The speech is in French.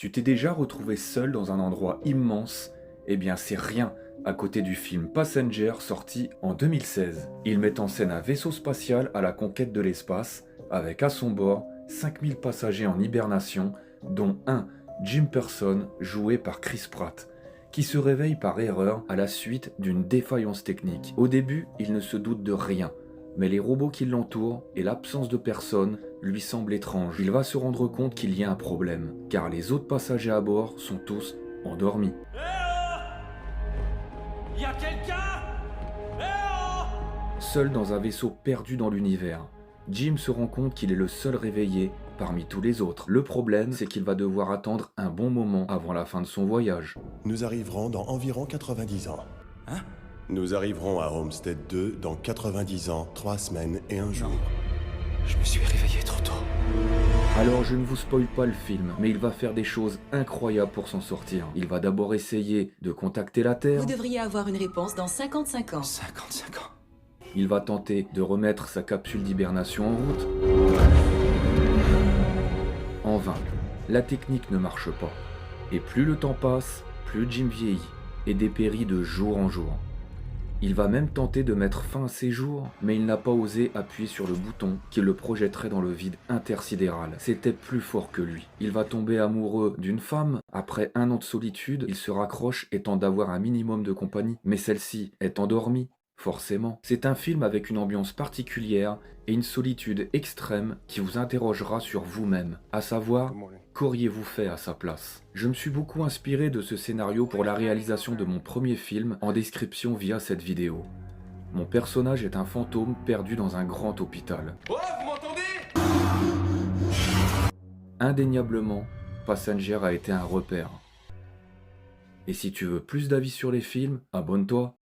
Tu t'es déjà retrouvé seul dans un endroit immense? Eh bien, c'est rien à côté du film Passenger sorti en 2016. Il met en scène un vaisseau spatial à la conquête de l'espace, avec à son bord 5000 passagers en hibernation, dont un Jim Person, joué par Chris Pratt, qui se réveille par erreur à la suite d'une défaillance technique. Au début, il ne se doute de rien, mais les robots qui l'entourent et l'absence de personne lui semblent étranges. Il va se rendre compte qu'il y a un problème, car les autres passagers à bord sont tous endormis. Eh oh, y a quelqu'un? Eh oh! Seul dans un vaisseau perdu dans l'univers, Jim se rend compte qu'il est le seul réveillé parmi tous les autres. Le problème, c'est qu'il va devoir attendre un bon moment avant la fin de son voyage. Nous arriverons dans environ 90 ans. Hein? Nous arriverons à Homestead 2 dans 90 ans, 3 semaines et 1 jour. Je me suis réveillé trop tôt. Alors je ne vous spoil pas le film, mais il va faire des choses incroyables pour s'en sortir. Il va d'abord essayer de contacter la Terre, Vous devriez avoir une réponse dans 55 ans. 55 ans. il va tenter de remettre sa capsule d'hibernation en route. En vain, la technique ne marche pas. Et plus le temps passe, plus Jim vieillit et dépérit de jour en jour. Il va même tenter de mettre fin à ses jours, mais il n'a pas osé appuyer sur le bouton qui le projetterait dans le vide intersidéral. C'était plus fort que lui. Il va tomber amoureux d'une femme. Après un an de solitude, il se raccroche et tente d'avoir un minimum de compagnie. Mais celle-ci est endormie, forcément. C'est un film avec une ambiance particulière et une solitude extrême qui vous interrogera sur vous-même, à savoir, qu'auriez-vous fait à sa place? Je me suis beaucoup inspiré de ce scénario pour la réalisation de mon premier film, en description via cette vidéo. Mon personnage est un fantôme perdu dans un grand hôpital. Oh, vous m'entendez? Indéniablement, Passenger a été un repère. Et si tu veux plus d'avis sur les films, abonne-toi.